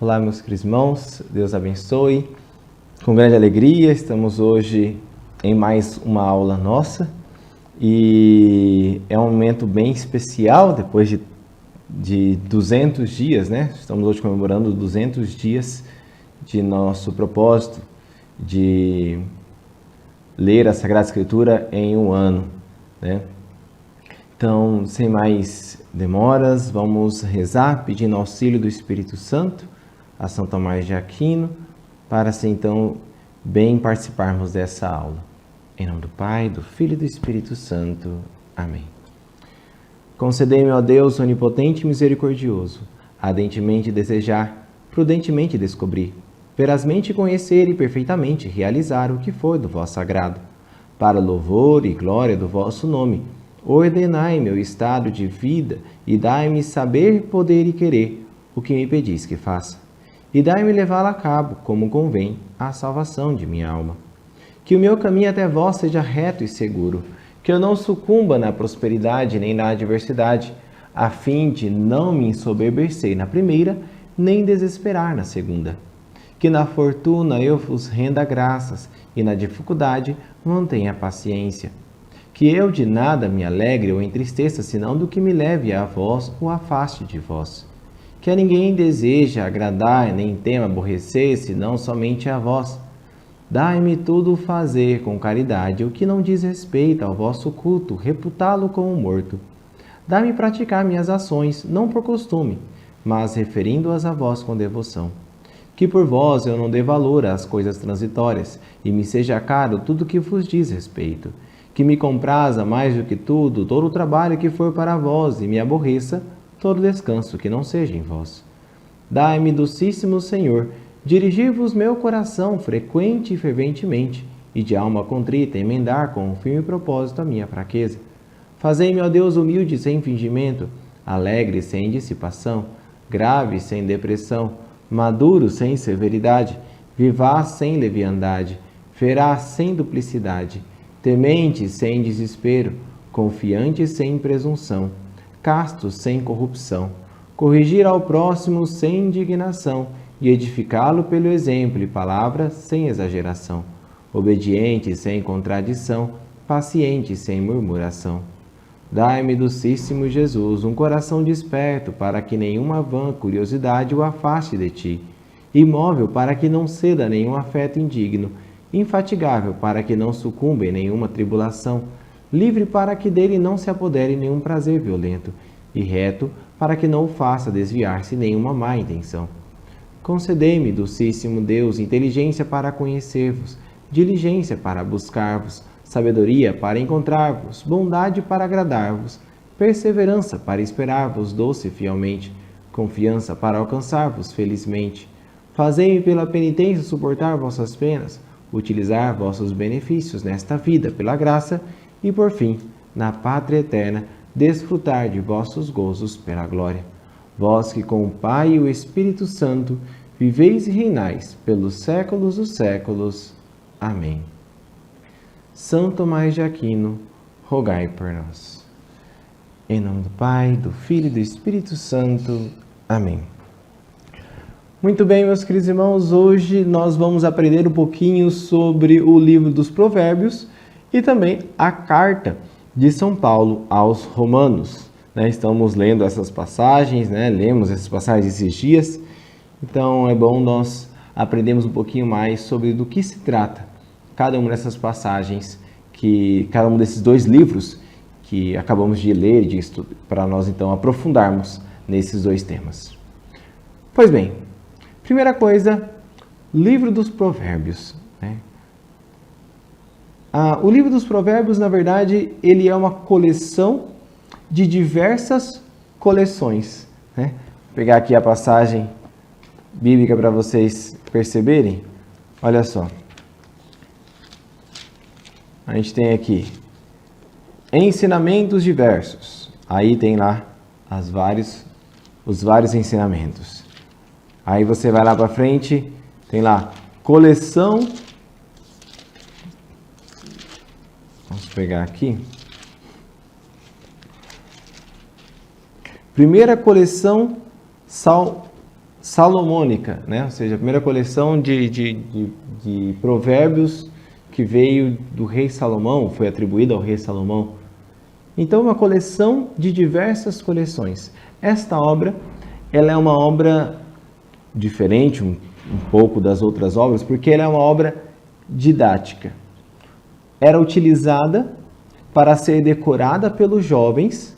Olá, meus queridos irmãos, Deus abençoe. Com grande alegria, estamos hoje em mais uma aula nossa e é um momento bem especial, depois de 200 dias, né? Estamos hoje comemorando 200 dias de nosso propósito de ler a Sagrada Escritura em um ano, né? Então, sem mais demoras, vamos rezar pedindo auxílio do Espírito Santo a São Tomás de Aquino, para assim então bem participarmos dessa aula. Em nome do Pai, do Filho e do Espírito Santo. Amém. Concedei-me, ó Deus onipotente e misericordioso, ardentemente desejar, prudentemente descobrir, verazmente conhecer e perfeitamente realizar o que for do vosso agrado, para louvor e glória do vosso nome. Ordenai meu estado de vida e dai-me saber, poder e querer o que me pedis que faça. E dai-me levá-la a cabo, como convém, à salvação de minha alma. Que o meu caminho até vós seja reto e seguro, que eu não sucumba na prosperidade nem na adversidade, a fim de não me ensoberbecer na primeira, nem desesperar na segunda. Que na fortuna eu vos renda graças, e na dificuldade mantenha paciência. Que eu de nada me alegre ou entristeça, senão do que me leve a vós ou afaste de vós. Que a ninguém deseja agradar, nem tema aborrecer, senão somente a vós. Dai-me tudo fazer com caridade o que não diz respeito ao vosso culto, reputá-lo como morto. Dai-me praticar minhas ações, não por costume, mas referindo-as a vós com devoção. Que por vós eu não dê valor às coisas transitórias, e me seja caro tudo que vos diz respeito. Que me compraza mais do que tudo todo o trabalho que for para vós, e me aborreça todo descanso que não seja em vós. Dai-me, docíssimo Senhor, dirigir-vos meu coração frequente e ferventemente, e de alma contrita emendar com um firme propósito a minha fraqueza. Fazei-me, ó Deus, humilde sem fingimento, alegre sem dissipação, grave sem depressão, maduro sem severidade, vivaz sem leviandade, feraz sem duplicidade, temente sem desespero, confiante sem presunção, casto sem corrupção, corrigir ao próximo sem indignação e edificá-lo pelo exemplo e palavra sem exageração, obediente sem contradição, paciente sem murmuração. Dai-me, docíssimo Jesus, um coração desperto para que nenhuma vã curiosidade o afaste de ti, imóvel para que não ceda a nenhum afeto indigno, infatigável para que não sucumba em nenhuma tribulação, livre para que dele não se apodere nenhum prazer violento, e reto para que não o faça desviar-se nenhuma má intenção. Concedei-me, docíssimo Deus, inteligência para conhecer-vos, diligência para buscar-vos, sabedoria para encontrar-vos, bondade para agradar-vos, perseverança para esperar-vos doce e fielmente, confiança para alcançar-vos felizmente. Fazei-me pela penitência suportar vossas penas, utilizar vossos benefícios nesta vida pela graça e, por fim, na pátria eterna, desfrutar de vossos gozos pela glória. Vós que com o Pai e o Espírito Santo viveis e reinais pelos séculos dos séculos. Amém. São Tomás de Aquino, rogai por nós. Em nome do Pai, do Filho e do Espírito Santo. Amém. Muito bem, meus queridos irmãos, hoje nós vamos aprender um pouquinho sobre o livro dos Provérbios e também a carta de São Paulo aos Romanos. Estamos lendo essas passagens, lemos essas passagens esses dias, então é bom nós aprendermos um pouquinho mais sobre do que se trata cada uma dessas passagens, cada um desses dois livros que acabamos de ler, para nós então aprofundarmos nesses dois temas. Pois bem, primeira coisa, livro dos Provérbios. O livro dos Provérbios, na verdade, ele é uma coleção de diversas coleções. Vou pegar aqui a passagem bíblica para vocês perceberem. Olha só. A gente tem aqui ensinamentos diversos. Aí tem lá os vários ensinamentos. Aí você vai lá para frente, tem lá coleção. Vamos pegar aqui. Primeira coleção salomônica, né? Ou seja, a primeira coleção de provérbios que veio do rei Salomão, foi atribuída ao rei Salomão. Então, uma coleção de diversas coleções. Esta obra, ela é uma obra diferente um pouco das outras obras, porque ela é uma obra didática. Era utilizada para ser decorada pelos jovens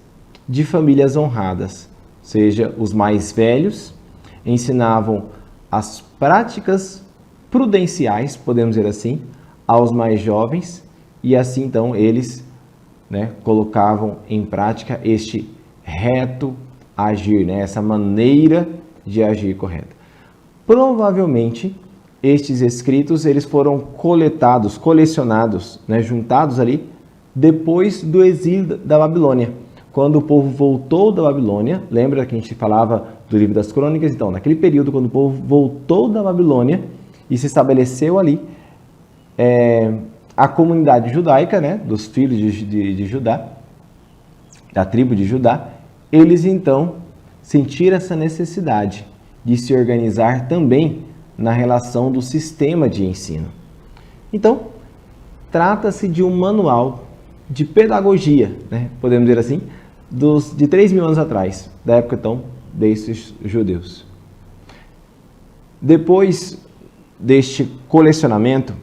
de famílias honradas, ou seja, os mais velhos ensinavam as práticas prudenciais, podemos dizer assim, aos mais jovens, e assim então eles, né, colocavam em prática este reto agir, né, essa maneira de agir correta. Provavelmente estes escritos eles foram coletados, colecionados, né, juntados ali depois do exílio da Babilônia. Quando o povo voltou da Babilônia, lembra que a gente falava do livro das Crônicas? Então, naquele período, quando o povo voltou da Babilônia e se estabeleceu ali, a comunidade judaica, né, dos filhos de Judá, da tribo de Judá, eles então sentiram essa necessidade de se organizar também na relação do sistema de ensino. Então, trata-se de um manual de pedagogia, né, podemos dizer assim, de 3.000 anos atrás, da época então desses judeus. Depois deste colecionamento,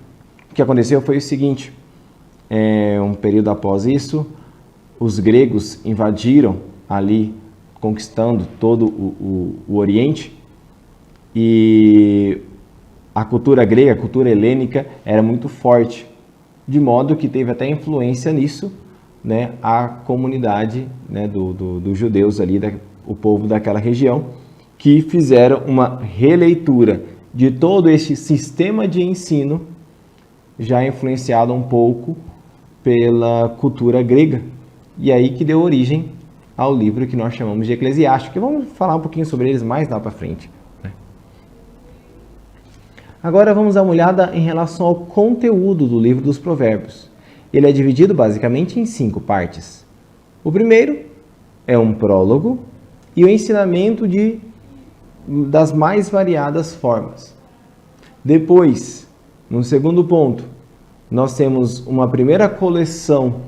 o que aconteceu foi o seguinte: um período após isso, os gregos invadiram ali, conquistando todo o Oriente, e a cultura grega, a cultura helênica, era muito forte, de modo que teve até influência nisso, né, a comunidade, né, dos judeus ali, o povo daquela região, que fizeram uma releitura de todo este sistema de ensino, já influenciado um pouco pela cultura grega, e aí que deu origem ao livro que nós chamamos de Eclesiástico, que vamos falar um pouquinho sobre eles mais lá para frente. Agora vamos dar uma olhada em relação ao conteúdo do livro dos Provérbios. Ele é dividido basicamente em 5 partes. O primeiro é um prólogo e o ensinamento das mais variadas formas. Depois, no segundo ponto, nós temos uma primeira coleção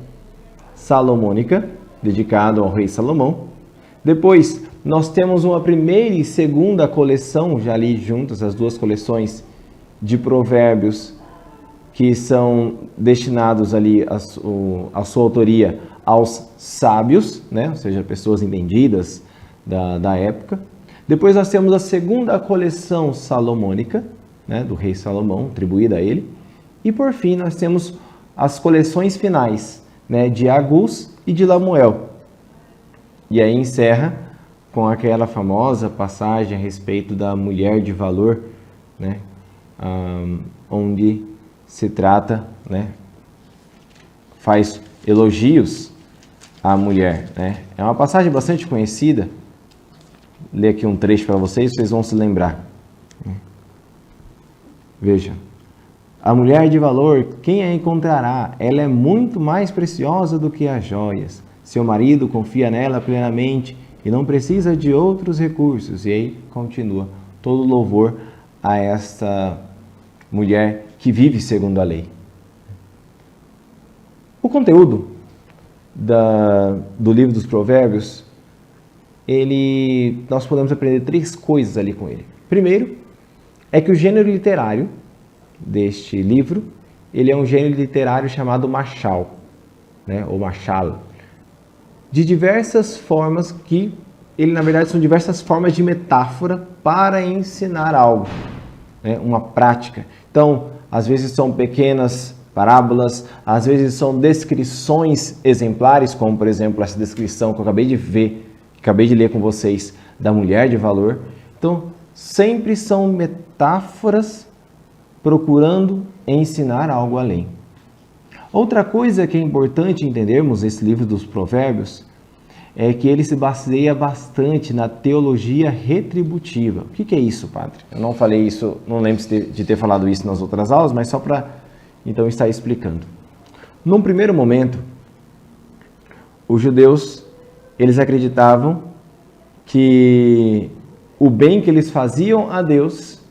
salomônica, dedicada ao rei Salomão. Depois, nós temos uma primeira e segunda coleção, já ali juntas as duas coleções de provérbios, que são destinados ali a sua autoria aos sábios, né? Ou seja, pessoas entendidas da época. Depois nós temos a segunda coleção salomônica, né, do rei Salomão, atribuída a ele. E por fim nós temos as coleções finais, né, de Aguz e de Lamuel. E aí encerra com aquela famosa passagem a respeito da mulher de valor, né, onde se trata, né, faz elogios à mulher, né? É uma passagem bastante conhecida. Vou ler aqui um trecho para vocês vão se lembrar. Veja: a mulher de valor, quem a encontrará? Ela é muito mais preciosa do que as joias. Seu marido confia nela plenamente e não precisa de outros recursos. E aí continua todo louvor a esta mulher que vive segundo a lei. O conteúdo do livro dos Provérbios, nós podemos aprender 3 coisas ali com ele. Primeiro, é que o gênero literário deste livro, ele é um gênero literário chamado machal, né, ou machal, de diversas formas que ele, na verdade, são diversas formas de metáfora para ensinar algo, né, uma prática. Então, às vezes são pequenas parábolas, às vezes são descrições exemplares, como, por exemplo, essa descrição que eu acabei de ler com vocês, da mulher de valor. Então, sempre são metáforas procurando ensinar algo além. Outra coisa que é importante entendermos nesse livro dos Provérbios é que ele se baseia bastante na teologia retributiva. O que é isso, padre? Eu não falei isso, não lembro de ter falado isso nas outras aulas, mas só para então estar explicando. Num primeiro momento, os judeus, eles acreditavam que o bem que eles faziam a Deus,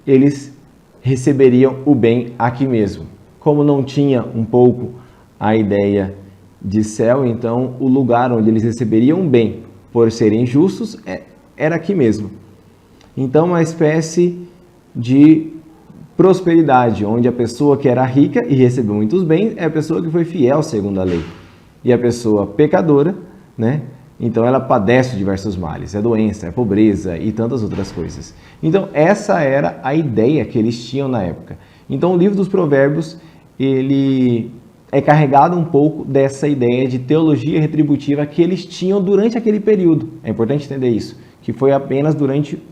eles receberiam o bem aqui mesmo. Como não tinha um pouco a ideia de céu, então o lugar onde eles receberiam bem por serem justos era aqui mesmo. Então uma espécie de prosperidade, onde a pessoa que era rica e recebeu muitos bens é a pessoa que foi fiel segundo a lei. E a pessoa pecadora, né? Então ela padece diversos males, é doença, é pobreza e tantas outras coisas. Então essa era a ideia que eles tinham na época. Então o livro dos Provérbios, ele é carregado um pouco dessa ideia de teologia retributiva que eles tinham durante aquele período. É importante entender isso, que foi apenas durante,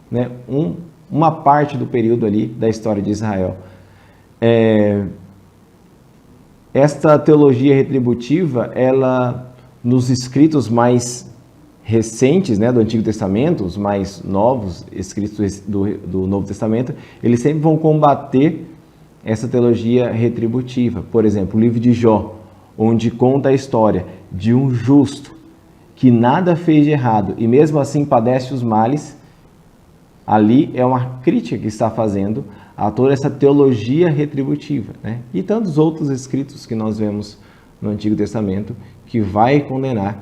né, uma parte do período ali da história de Israel. Esta teologia retributiva, ela, nos escritos mais recentes, né, do Antigo Testamento, os mais novos escritos do Novo Testamento, eles sempre vão combater essa teologia retributiva. Por exemplo, o livro de Jó, onde conta a história de um justo que nada fez de errado e mesmo assim padece os males. Ali é uma crítica que está fazendo a toda essa teologia retributiva, né? E tantos outros escritos que nós vemos no Antigo Testamento que vai condenar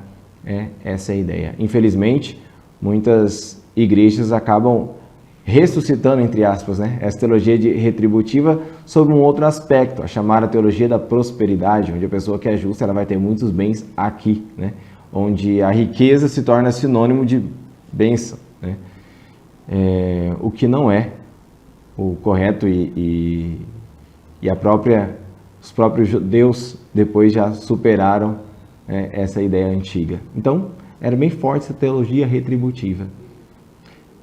essa ideia. Infelizmente, muitas igrejas acabam ressuscitando, entre aspas, né, essa teologia retributiva sob um outro aspecto, a chamada teologia da prosperidade, onde a pessoa que é justa ela vai ter muitos bens aqui, né? Onde a riqueza se torna sinônimo de bênção, né? O que não é o correto e os próprios judeus depois já superaram essa ideia antiga. Então, era bem forte essa teologia retributiva.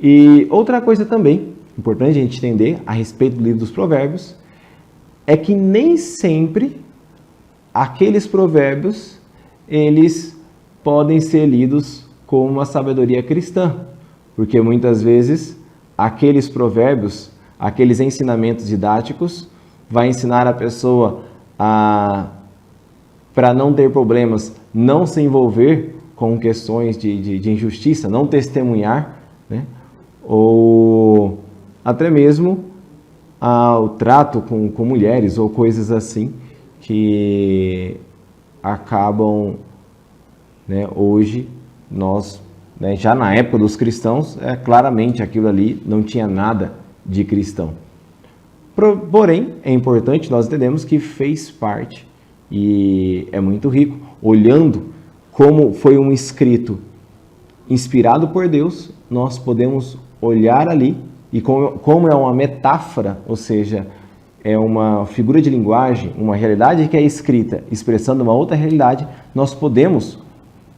E outra coisa também, importante a gente entender a respeito do livro dos Provérbios, é que nem sempre aqueles provérbios, eles podem ser lidos como uma sabedoria cristã. Porque muitas vezes aqueles provérbios, aqueles ensinamentos didáticos, vai ensinar a pessoa para não ter problemas, não se envolver com questões de injustiça, não testemunhar, né? Ou até mesmo o trato com mulheres ou coisas assim que acabam, né, hoje nós, né, já na época dos cristãos, claramente aquilo ali não tinha nada de cristão. Porém, é importante nós entendemos que fez parte e é muito rico, olhando como foi um escrito inspirado por Deus, nós podemos olhar ali e como é uma metáfora, ou seja, é uma figura de linguagem, uma realidade que é escrita expressando uma outra realidade, nós podemos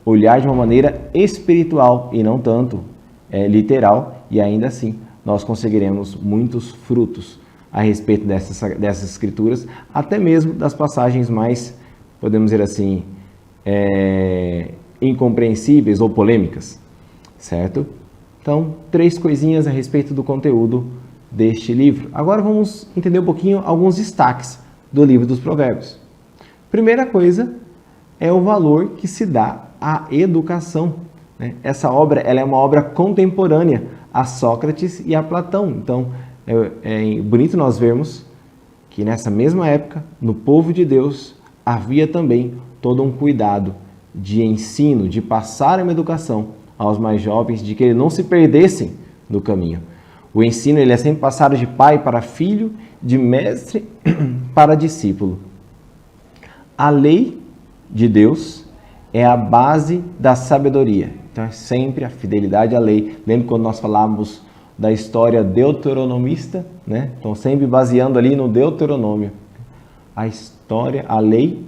olhar de uma maneira espiritual e não tanto literal, e ainda assim nós conseguiremos muitos frutos a respeito dessas escrituras, até mesmo das passagens mais, podemos dizer assim, incompreensíveis ou polêmicas, certo? Então, 3 coisinhas a respeito do conteúdo deste livro. Agora vamos entender um pouquinho alguns destaques do livro dos Provérbios. Primeira coisa é o valor que se dá à educação, né? Essa obra ela é uma obra contemporânea a Sócrates e a Platão. Então, é bonito nós vermos que nessa mesma época, no povo de Deus, havia também todo um cuidado de ensino, de passar uma educação aos mais jovens, de que eles não se perdessem no caminho. O ensino ele é sempre passado de pai para filho, de mestre para discípulo. A lei de Deus é a base da sabedoria. Então é sempre a fidelidade à lei. Lembra quando nós falávamos da história deuteronomista, né? Então sempre baseando ali no Deuteronômio. A lei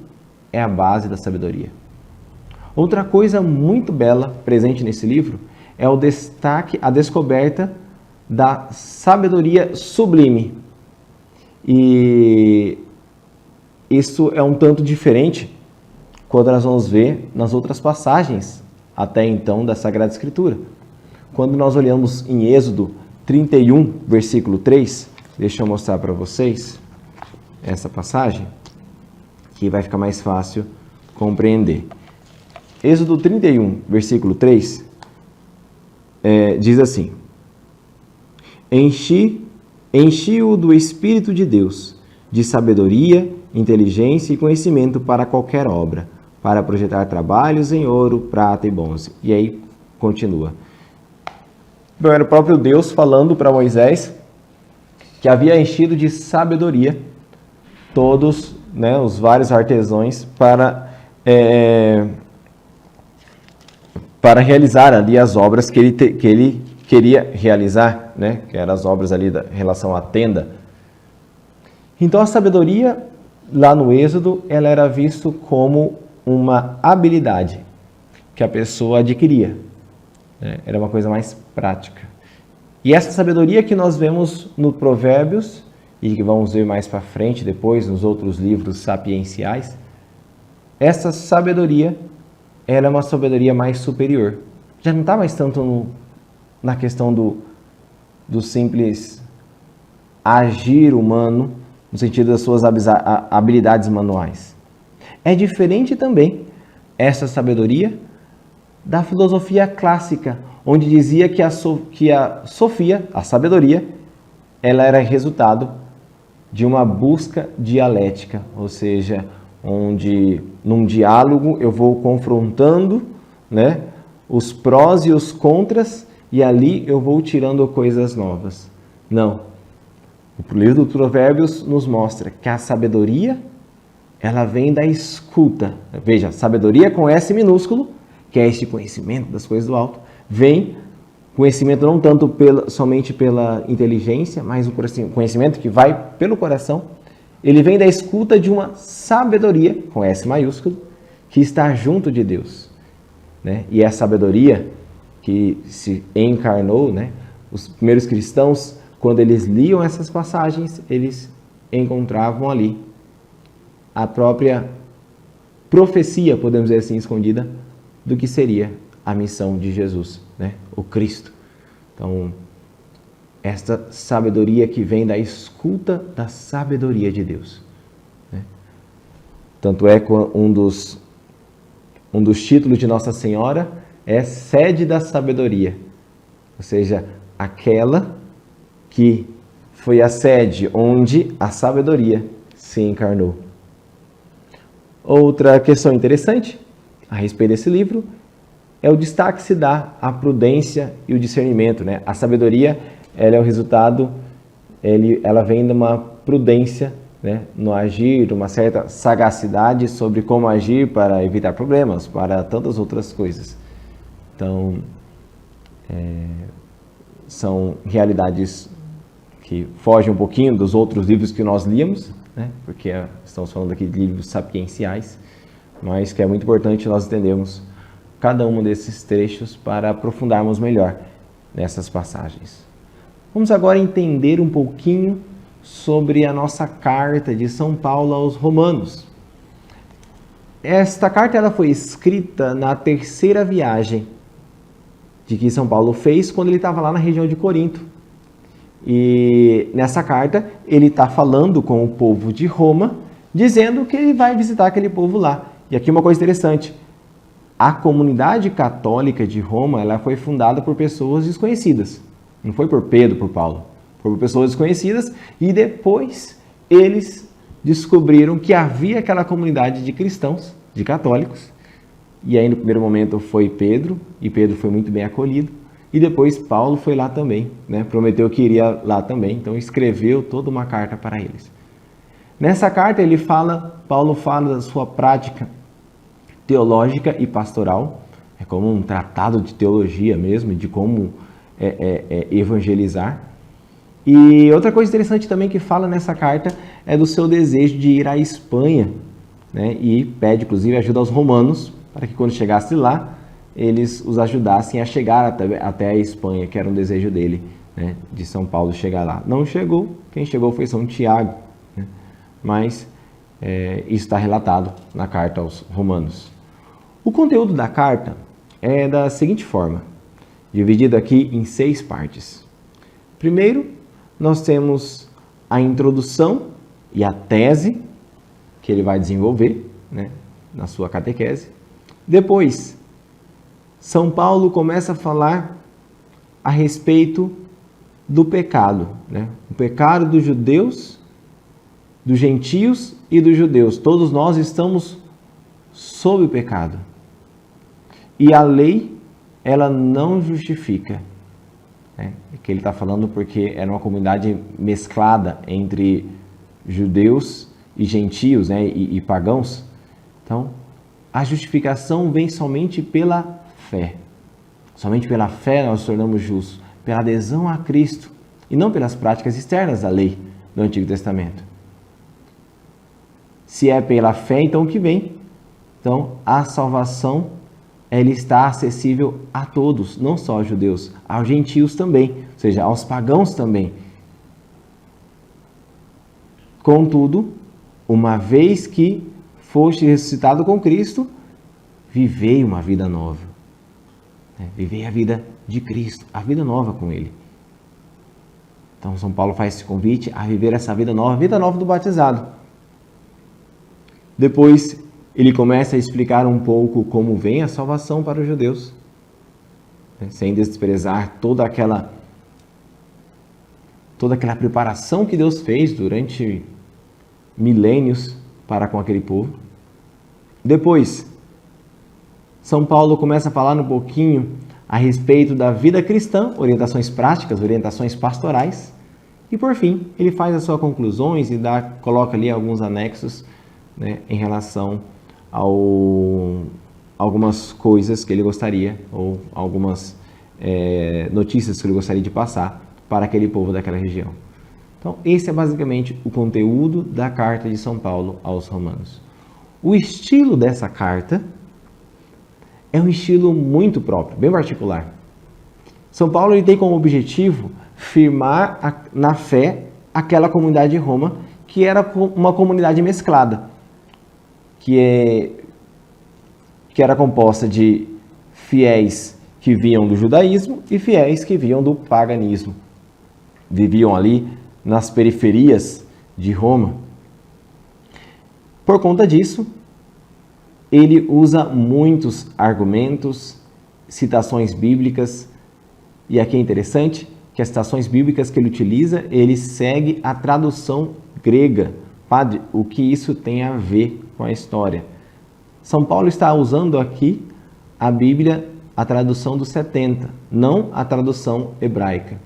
é a base da sabedoria. Outra coisa muito bela presente nesse livro é o destaque, a descoberta da sabedoria sublime. E isso é um tanto diferente quando nós vamos ver nas outras passagens até então da Sagrada Escritura. Quando nós olhamos em Êxodo 31, versículo 3, deixa eu mostrar para vocês essa passagem, que vai ficar mais fácil compreender. Êxodo 31, versículo 3, diz assim: Enchi-o do Espírito de Deus, de sabedoria, inteligência e conhecimento para qualquer obra, para projetar trabalhos em ouro, prata e bronze. E aí continua. Então, era o próprio Deus falando para Moisés que havia enchido de sabedoria todos, né, os vários artesãos para realizar ali as obras que ele queria realizar, né, que eram as obras ali em relação à tenda. Então a sabedoria lá no Êxodo, ela era visto como uma habilidade que a pessoa adquiria, né? Era uma coisa mais prática. E essa sabedoria que nós vemos no Provérbios, e que vamos ver mais para frente depois nos outros livros sapienciais, essa sabedoria era uma sabedoria mais superior. Já não está mais tanto na questão do simples agir humano, no sentido das suas habilidades manuais. É diferente também essa sabedoria da filosofia clássica, onde dizia que a sofia, a sabedoria, ela era resultado de uma busca dialética, ou seja, onde num diálogo eu vou confrontando, né, os prós e os contras, e ali eu vou tirando coisas novas. Não. O livro do Provérbios nos mostra que a sabedoria, ela vem da escuta. Veja, sabedoria com S minúsculo, que é este conhecimento das coisas do alto, vem conhecimento não tanto somente pela inteligência, mas o conhecimento que vai pelo coração. Ele vem da escuta de uma sabedoria, com S maiúsculo, que está junto de Deus, né? E é a sabedoria que se encarnou, né? Os primeiros cristãos, quando eles liam essas passagens, eles encontravam ali a própria profecia, podemos dizer assim, escondida, do que seria a missão de Jesus, né? O Cristo. Então, esta sabedoria que vem da escuta da sabedoria de Deus, né? Tanto é que um dos títulos de Nossa Senhora é Sede da Sabedoria, ou seja, aquela que foi a sede onde a sabedoria se encarnou. Outra questão interessante a respeito desse livro é o destaque que se dá à prudência e o discernimento, né? A sabedoria, ela é o resultado, ela vem de uma prudência, né, no agir, uma certa sagacidade sobre como agir para evitar problemas, para tantas outras coisas. Então, são realidades que fogem um pouquinho dos outros livros que nós líamos, né? Porque estamos falando aqui de livros sapienciais, mas que é muito importante nós entendermos cada um desses trechos para aprofundarmos melhor nessas passagens. Vamos agora entender um pouquinho sobre a nossa carta de São Paulo aos Romanos. Esta carta ela foi escrita na terceira viagem de que São Paulo fez quando ele estava lá na região de Corinto. E nessa carta ele está falando com o povo de Roma, dizendo que ele vai visitar aquele povo lá. E aqui uma coisa interessante, a comunidade católica de Roma, ela foi fundada por pessoas desconhecidas. Não foi por Pedro, por Paulo. Foi por pessoas desconhecidas e depois eles descobriram que havia aquela comunidade de cristãos, de católicos. E aí no primeiro momento foi Pedro, e Pedro foi muito bem acolhido. E depois Paulo foi lá também, né? Prometeu que iria lá também, então escreveu toda uma carta para eles. Nessa carta Paulo fala da sua prática teológica e pastoral, é como um tratado de teologia mesmo, de como evangelizar. E outra coisa interessante também que fala nessa carta é do seu desejo de ir à Espanha, né? E pede inclusive ajuda aos romanos, para que quando chegasse lá, eles os ajudassem a chegar até a Espanha, que era um desejo dele, né, de São Paulo chegar lá. Não chegou, quem chegou foi São Tiago, né, mas isso está relatado na carta aos Romanos. O conteúdo da carta é da seguinte forma, dividido aqui em 6 partes. Primeiro, nós temos a introdução e a tese que ele vai desenvolver, né, na sua catequese. Depois, São Paulo começa a falar a respeito do pecado, né? O pecado dos judeus, dos gentios e dos judeus. Todos nós estamos sob o pecado. E a lei, ela não justifica. Né? Que ele está falando porque era uma comunidade mesclada entre judeus e gentios, né? e pagãos. Então, a justificação vem somente pela fé. Somente pela fé nós nos tornamos justos, pela adesão a Cristo, e não pelas práticas externas da lei do Antigo Testamento. Se é pela fé, então o que vem? Então, a salvação, ela está acessível a todos, não só aos judeus, aos gentios também, ou seja, aos pagãos também. Contudo, uma vez que foste ressuscitado com Cristo, vivei uma vida nova. Vivei a vida de Cristo, a vida nova com Ele. Então, São Paulo faz esse convite a viver essa vida nova do batizado. Depois, ele começa a explicar um pouco como vem a salvação para os judeus, sem desprezar toda aquela preparação que Deus fez durante milênios para com aquele povo. Depois, São Paulo começa a falar um pouquinho a respeito da vida cristã, orientações práticas, orientações pastorais. E por fim, ele faz as suas conclusões e coloca ali alguns anexos, né, em relação a algumas coisas que ele gostaria, ou algumas notícias que ele gostaria de passar para aquele povo daquela região. Então, esse é basicamente o conteúdo da carta de São Paulo aos Romanos. O estilo dessa carta é um estilo muito próprio, bem particular. São Paulo ele tem como objetivo firmar na fé aquela comunidade de Roma, que era uma comunidade mesclada, que era composta de fiéis que vinham do judaísmo e fiéis que vinham do paganismo. Viviam ali nas periferias de Roma. Por conta disso, ele usa muitos argumentos, citações bíblicas, e aqui é interessante que as citações bíblicas que ele utiliza, ele segue a tradução grega. Padre, o que isso tem a ver com a história? São Paulo está usando aqui a Bíblia, a tradução dos 70, não a tradução hebraica,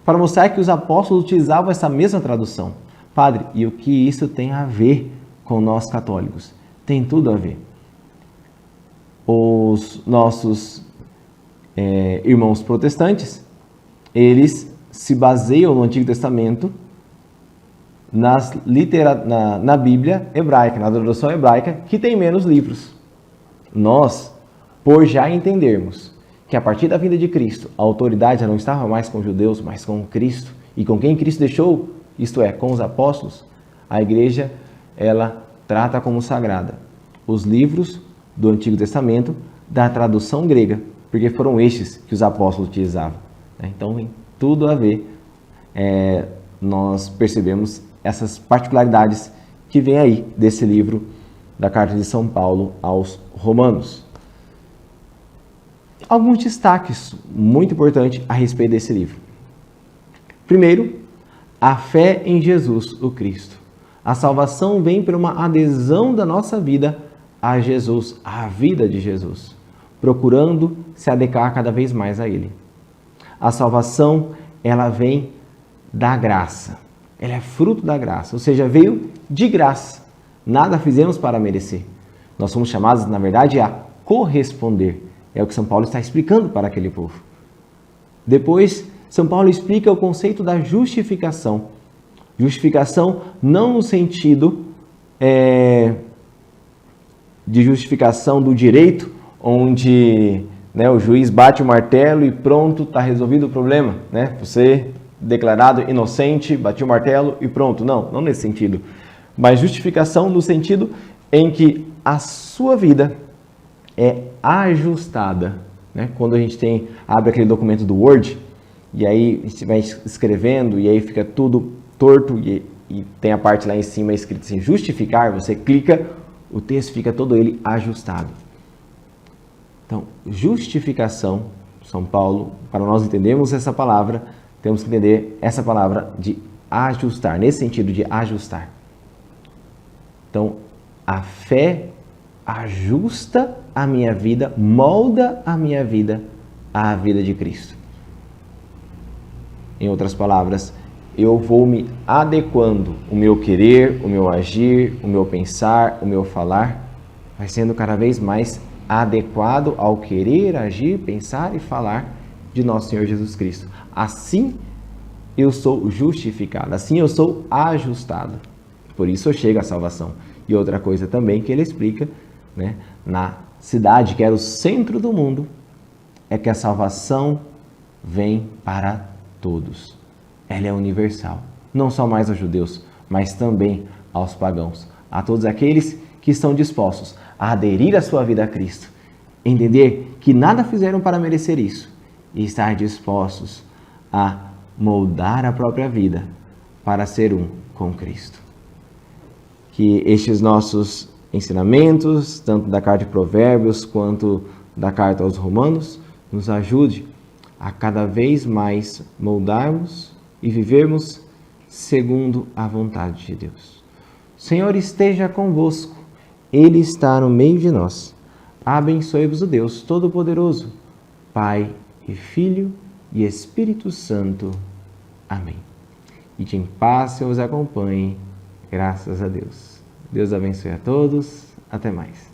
para mostrar que os apóstolos utilizavam essa mesma tradução. Padre, e o que isso tem a ver com nós católicos? Tem tudo a ver. Os nossos irmãos protestantes, eles se baseiam no Antigo Testamento na Bíblia hebraica, na tradução hebraica, que tem menos livros. Nós, por já entendermos que a partir da vinda de Cristo, a autoridade já não estava mais com os judeus, mas com Cristo, e com quem Cristo deixou, isto é, com os apóstolos, a igreja, ela trata como sagrada os livros do Antigo Testamento da tradução grega, porque foram estes que os apóstolos utilizavam. Então, tem tudo a ver. Nós percebemos essas particularidades que vem aí desse livro da Carta de São Paulo aos Romanos. Alguns destaques muito importantes a respeito desse livro. Primeiro, a fé em Jesus, o Cristo. A salvação vem por uma adesão da nossa vida a Jesus, à vida de Jesus, procurando se adequar cada vez mais a Ele. A salvação, ela vem da graça. Ela é fruto da graça, ou seja, veio de graça. Nada fizemos para merecer. Nós somos chamados, na verdade, a corresponder. É o que São Paulo está explicando para aquele povo. Depois, São Paulo explica o conceito da justificação. Justificação não no sentido de justificação do direito, onde o juiz bate o martelo e pronto, está resolvido o problema. Você declarado inocente, bati o martelo e pronto. Não nesse sentido. Mas justificação no sentido em que a sua vida é ajustada. Quando a gente abre aquele documento do Word, e aí a gente vai escrevendo, e aí fica tudo torto, e tem a parte lá em cima escrito assim, justificar, você clica, o texto fica todo ele ajustado. Então, justificação, São Paulo, para nós entendermos essa palavra, temos que entender essa palavra de ajustar, nesse sentido de ajustar. Então, a fé ajusta a minha vida, molda a minha vida à vida de Cristo. Em outras palavras, eu vou me adequando, o meu querer, o meu agir, o meu pensar, o meu falar, vai sendo cada vez mais adequado ao querer, agir, pensar e falar de nosso Senhor Jesus Cristo. Assim eu sou justificado, assim eu sou ajustado. Por isso eu chego à salvação. E outra coisa também que ele explica, né, na cidade que era o centro do mundo, é que a salvação vem para todos. Ela é universal, não só mais aos judeus, mas também aos pagãos, a todos aqueles que estão dispostos a aderir a sua vida a Cristo, entender que nada fizeram para merecer isso e estar dispostos a moldar a própria vida para ser um com Cristo. Que estes nossos ensinamentos, tanto da carta de Provérbios quanto da carta aos Romanos, nos ajude a cada vez mais moldarmos e vivermos segundo a vontade de Deus. O Senhor esteja convosco, Ele está no meio de nós. Abençoe-vos o Deus Todo-Poderoso, Pai e Filho e Espírito Santo. Amém. E de em paz eu os acompanhe, graças a Deus. Deus abençoe a todos. Até mais.